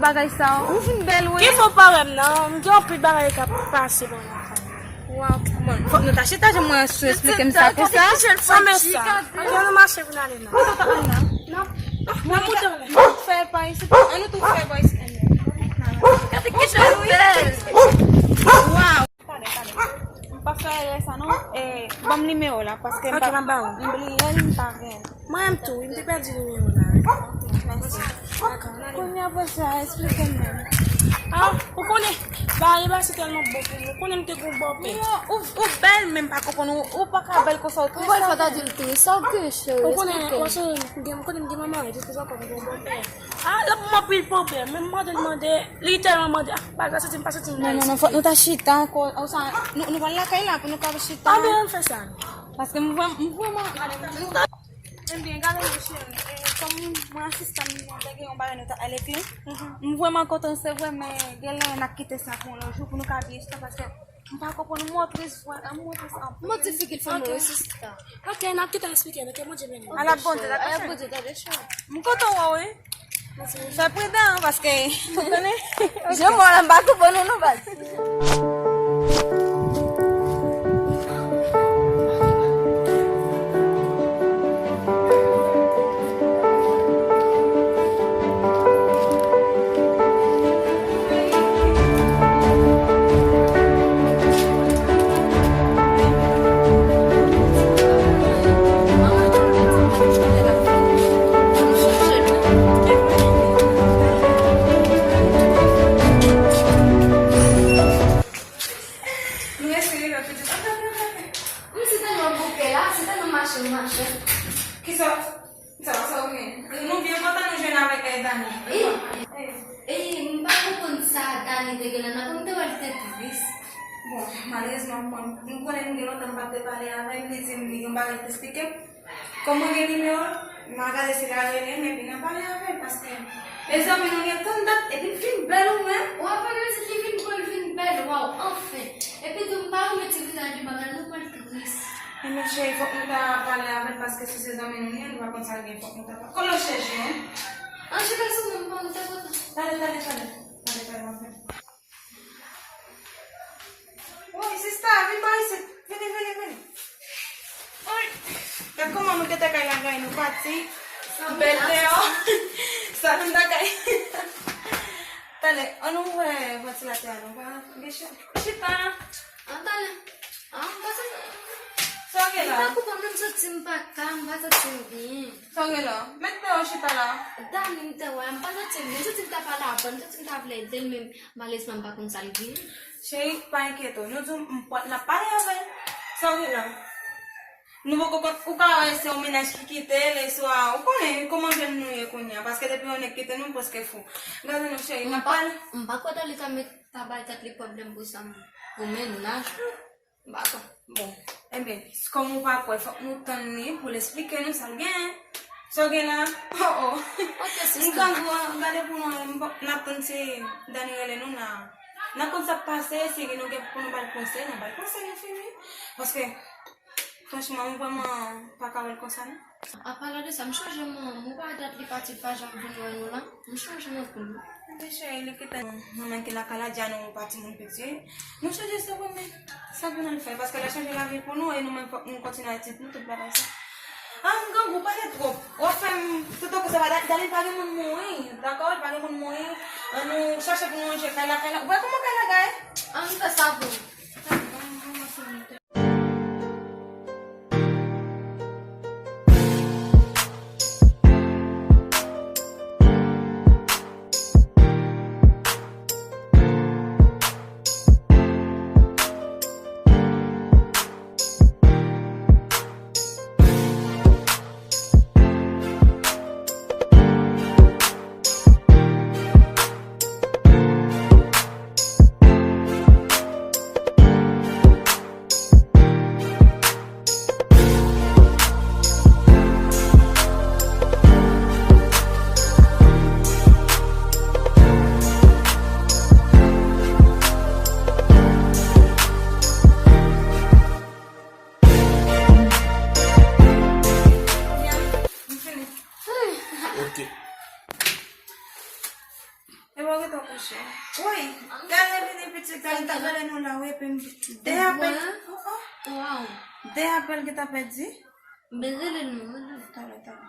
bagay sa ou fin bel we. Ki fò parem nan, mdi an pi bagay ka pase bon la fay. Wow, bon, fok nou ta chita, jè mwen sou explike m sa pou sa. Sa mè sa. An yon nou mache pou nan le nan. Ou ta an nan? Nan. Nan moutan le. Fè pa isi. An nou tou fè pa isi. Kati kitchen bel. Wow. Tade. Pa fè sa non, bam nimeo la, paske Ok, man ba ou. mbli el mpare. Mwen m tou, mdi perdi nou yon la. Konya pa sa, explike men. Ah, ou konen, ba yon ba se telman bop, ou konen mte goun bop. Ou bel men pa kopon, ou pa ka bel ko sa ou. Ou fwa ta dil te, sa ou kèche? Ou konen, konen mdi maman, jè te zan konen goun bop. Ah, la pou mwen pil problem, men mande, literalman mande, baga se ti mpa se ti mpa. Non, fok nou ta chita anko, ou sa, nou wala kay la pou nou ka chita. A be an fè sa? Paske mwen bien, gade mwen chen, kom mwen asistan mwen dege yon bare nou ta alek li, mwen vweman konton se vwemen gelen nak kite sa kon lojou pou nou ka biye chita, paske mwen pa kopon mwen tris an. Mwen ti fikil fwa nou resista. Ok, nak kita explike, ok, mwen jè veni. A la bonte, da Ay, kache. apode ta de chan. Mwen konton wawe, fè predan, paske, kontone, jè mwen an bako bon nou bas. Mwen se ten nou bouke la, se ten nou mache. Ki sa ou gen? Nou bien kontan nou jen avèk ay Dani. Mwen pa koupon sa Dani de gelan, akon te wale te tuvis. Bon, malezman mwen konen mwen genon tan pate pale avèk, mwen se mwen gen bagay te explike. Kom mwen gen nime or, mwen agade se la genen, mwen bin pale avèk, paske e zan mwen gen ton dat, e bin fin bel ou men. Ou apon yon se ki fin pou el fin bel, waw, anfen. E pi tou mpa ou meti vizan di bagan, nou wale te tuvis. E mwen che, fok mwen ta pale avèk, paske se zan mwen gen, nou wakon sa gen fok mwen ta pale. Kon lo cheche, hein? An che sou mwen pa nou te kota. Dale, mwen. Oi, sista, vin ba isi. Vini. Oi. Kaya kung mwen te kay lagay nou pati. Belde o. Sa nang dagay. Dale, anong what's latte ano ba? Shita. An tala. An basa. Soge Mwen pa la. koupon mwen sa timpa ka, mwen sa timbi. Soge la. Mette o shita la. Dani mte wè, mwen pa sa timbi. Sa timta pala apon, sa timta vle del men males man pa kon salvi. Shey, pa inquieto. Nou zoom mpot la pare ave. Soge la. Nou vou o ka ese o menaj ki kite, le so a o konen, koman jen nou ye konya, paske depi on e kite nou poske fou. Gade nou shey, na pal. Mpa kwa dali ka met tabay tat li problem pou sa pou men na. Bako. Bon, ebe, kom ou pa kwe, fok nou tan ni pou l'esplike nou sal gen. Soge la, Ok, Mwen gangwa, gade pou nou napon se Daniel nou na kon sa pase, se gen nou gen pou nou bal konse yon fini. Paske, franchement, mwen vreman pa kawel konsa nou. A pala de sa, m chanje mwen pa dat li pati pa jan vini nou la. M chanje mwen pou nou. Deche, li kita mwen ki nakala dyan nou pati moun peti. Nou chanje se wè men, sa pou nan fè. Paske la chanje la vi pou nou, e nou men kontina etit nou tout bagay sa. Mwen gangwa, pa de trop. Ou fèm, touto ke se va dalil page moun moui. D'akor, page moun moui. Nou chache pou nou anje kala. Wè, koman kala gay? An te sabou. chérie. Oui, gardez les petits gars, t'as fait nous là, oui, puis des appels. Wow. Des appels que t'as perdu. Baiser le nom. Attends.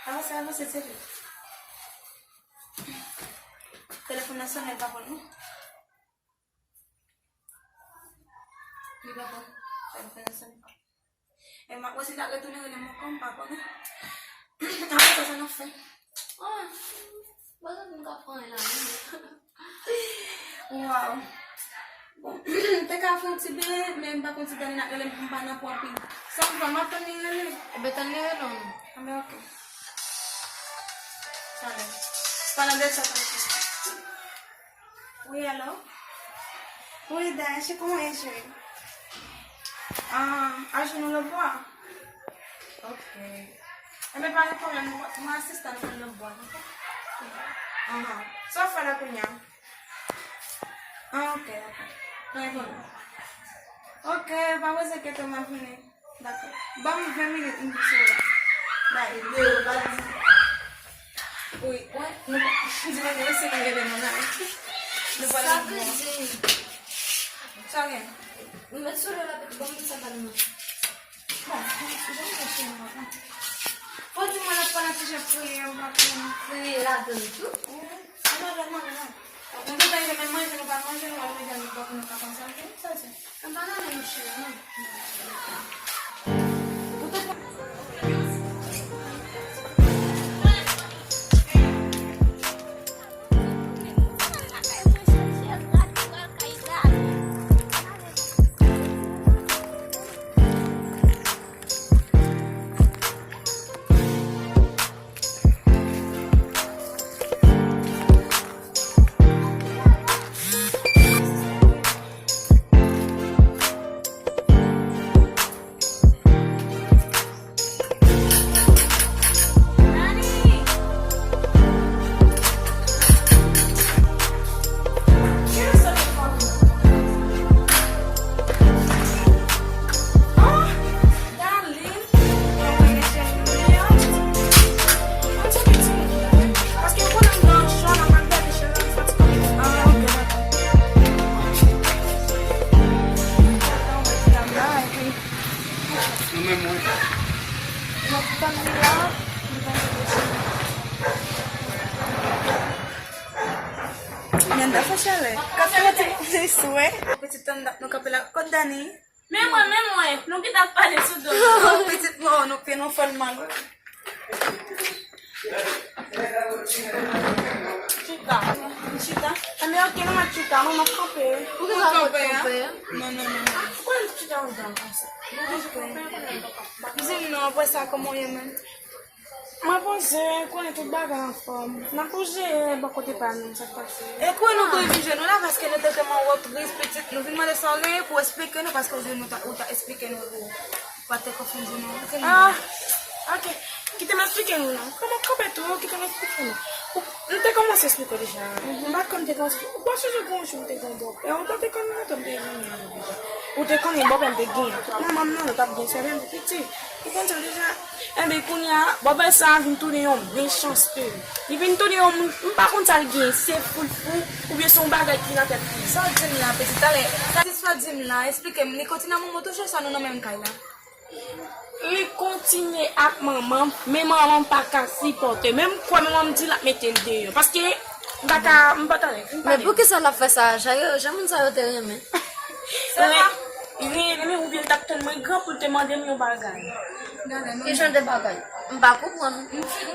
Avance, c'est sérieux. Téléphone sonne pas pour nous. Il va pas. Téléphone sonne pas. Et ma aussi là retourner le mon compte pas pour nous. Après ça nous fait. Ah. Bah ça me comprend là. Wow. Bon, t'es qu'à faire un petit billet, mais pas considérer la relève pour pas n'importe quoi. Ça va m'attendre le. Ben t'en es là. Ah mais ok. Salut. Pendant de ça. Oui, allô? Oui, Dash, comment est-ce que? Je ne le vois. Ok. Mais pas de problème, mon assistant ne le voit. Sauf à la cognac. Ok, d'accord. Ok, bah vous êtes que tu m'as venu. D'accord. Bon, 20 minutes, une chose. Oui, ouais. Je vais laisser le mon âge. Ça veut dire. Ça vient. Mais sur la petite bombe, ça va nous. Bon, je vais chercher un matin. Faut-il me la t-shirt pour les enfants? Oui, là, donne tout. Non. On peut pas y aller manger, on va manger, on va aller dans le bloc, on va consommer. Ça, c'est. Un banane, mon chéri. Nyanda fa chale. Kapela ti suwe. Petit tanda no kapela kodani. Même moi, nous qui t'as parlé sous dos. Petit no no que no fal mal. Chita. Mais ok, non, tu t'as maman campé. Pourquoi ça va tromper? Non. Pourquoi tu t'as entendu comme ça? Dizem non, après ça comment y même. Ma pose, qu'on est tout bagarre en forme. Na pose, beaucoup de panne, ça passe. Et quoi nous doit vivre nous là parce que nous tellement reprise petite nous venons de sortir pour expliquer nous parce que je nous t'a expliqué nous pas te confondre nous. Ah, ok. Qui te m'explique nous là? Comment camper tout? Qui te m'explique nous? Nous t'ai commencé à expliquer déjà. Pas comme t'es comme ça. Pourquoi je bon je t'ai comme bon? Et on t'a t'es comme là, t'as bien déjà. Ou t'es comme bon ben t'es gain. Maman non, t'as bien c'est bien petit. Tu comprends déjà? Eh bien, quand il y a, Boba ça vient tourner un bien chanceux. Il vient tourner un, par contre ça gain, c'est fou ou bien son bagage qui n'a tête. Ça dit là petit allez. Ça dit soit dit là, expliquez-moi, les continue mon moto ça nous même caille là. Il continue avec maman, mais maman pas qu'à s'y porter. Même quoi, maman me dit la mettre le dehors. Parce que, Mais pourquoi ça l'a fait ça? Jamais ça a été rien. c'est vrai. Il est ou bien t'as tellement grand pour te demander mon bagage. Quel genre de bagaille? Je ne comprends pas.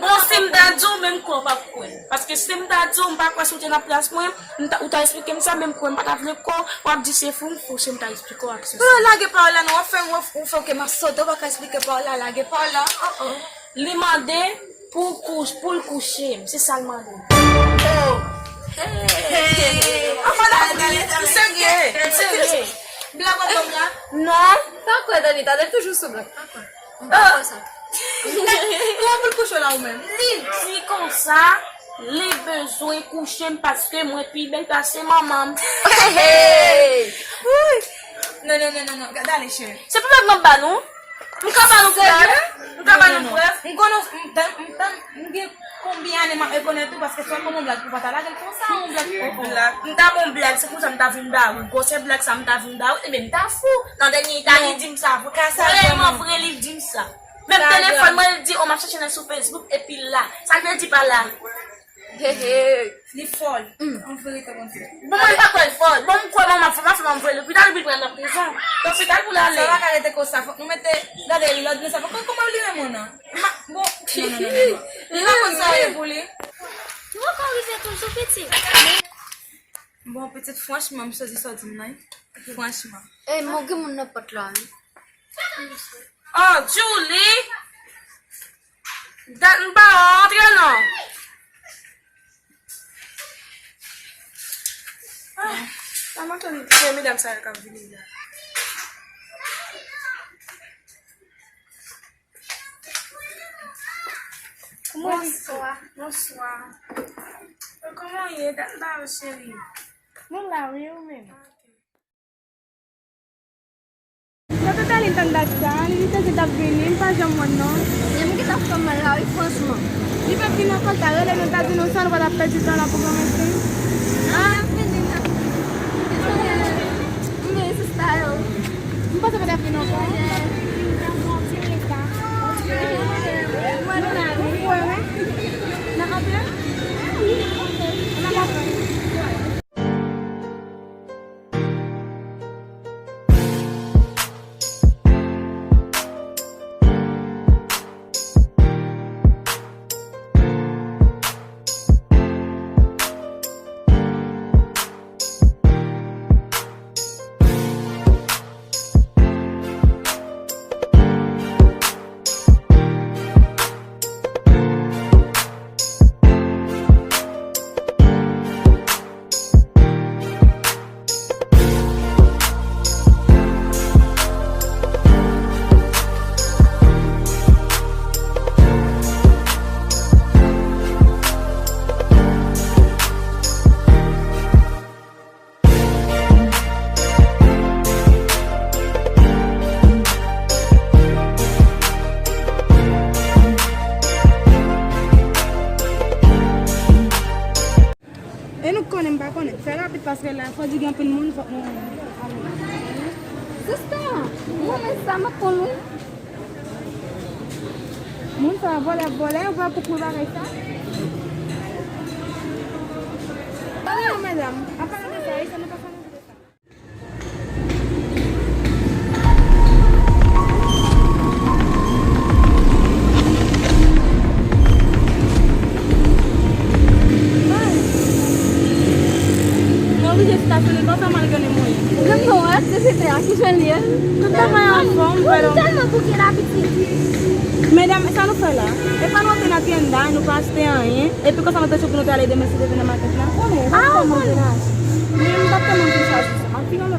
Bon, si je t'ai même quoi, pas quoi. Parce que si je t'ai dit, pas quoi sauter dans la place, moi, ou t'as expliqué ça, même quoi, pas t'as quoi, ou t'as dit c'est fou, faut que je t'ai expliqué quoi. La par là, nous on fait que ma sotte, on va expliquer par là, la par là. Il demandait pour le coucher, c'est ça le demandé. Sérieux. Blague comme là? Non. Pas quoi, Dani? T'as toujours sous blague. Pas ça. Comment vous le couchez là ou même? Il dit comme ça, les besoins coucher parce que moi, puis ben, c'est maman. Hey! Non. Regardez, chérie. C'est pas maintenant, bah non? M'kaba nou preuve? M'kaba nou preuve? M'ge combien de ma reconnaître tout parce que soit comme un blague pour pas la gueule comme ça, un blague pour M'ta bon blague, c'est pour ça m'ta vin da ou. Gose blague ça m'ta vin da ou. Et ben m'ta fou. Dans dernier temps, il dit ça. Vraiment vrai livre dit ça. Même téléphone, moi, il dit, on m'a cherché sur Facebook, et puis là, ça ne dit pas là. les folles. On ferait comme ça. Bon, moi, il pas quoi folle. Bon, quoi, maman, ma fait l'hôpital, puis prendre la prison. L'hôpital pour Ça l'aller. va arrêter comme ça. Nous mettons regardez l'autre, mais ça va comment lui mon nom. Bon, non. Il va comme ça pour lui. Tu vois quand il fait toujours petit. Bon, petite franchement, je choisis ça demain. Franchement. Eh, mon gars, mon n'a pas de là. Oh, Julie! Dat m'ba rentre, non? Ah, m'a ton mesdames, ça, comme vous dites. Bonsoir. Bonsoir. Comment il est, là, chérie? Mon la oui ou même. Quand tu as l'intention ça, il dit que tu as venu, pas jamais non. J'aime que tu as fait mal là, franchement. Il va finir quand tu as l'air de ta dinosaure, va la perdre du temps là pour commencer. Ah, mais c'est ça. Je pense que tu as fini encore. Et nous connaissons pas connaître. C'est rapide parce que là, il faut dire qu'il y a un peu de monde. C'est ça. Moi, mais ça m'a connu. Monde ça va voler, on va pour préparer ça. Non, madame. À part de ça, ça ne pas faire de ça. Non, oui, je suis stationné dans ça, malgré les moyens. Non, c'était à qui je viens. Tout à fait en forme, voilà. Tellement pour qu'il a petit. Mesdames, ça nous fait là. Et pas nous entrer dans la tienda, nous pas acheter rien. Et puis quand ça nous touche pour nous aller demain, c'est de la market là. Ah, bon. Mais on va pas manger ça. En final,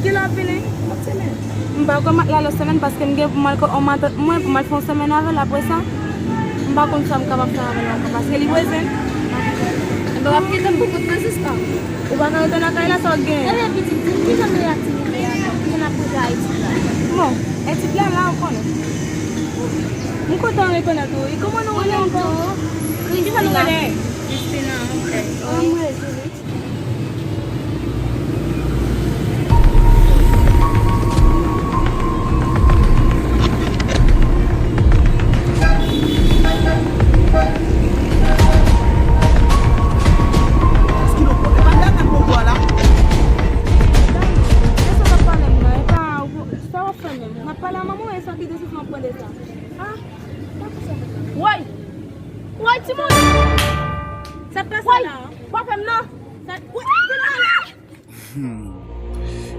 qui l'a fini? Je ne vais pas la semaine parce que je vais mal faire une semaine après ça. Je ne vais pas comme ça, je vais faire parce que les voisins. On va quitter beaucoup de choses. On va rentrer dans la caille là, ça va gagner. Elle est petite, qui j'aime les activités. On a pour Haïti. Bon, et tu là, on connaît. On content de connaître. Et comment nous on est encore? Qui va nous connaître? Christina, ok.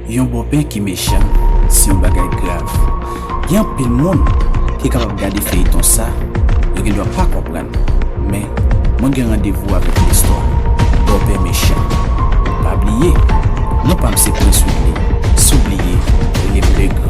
Yon bopé qui méchant, c'est un bagage grave. Il y a un peu de monde qui est capable de garder feuilleton ça, et qui ne doit pas comprendre. Mais, moi j'ai rendez-vous avec l'histoire. Bopé méchant. Pas oublier, non pas me séparer s'oublier. S'oublier, il est plus grand.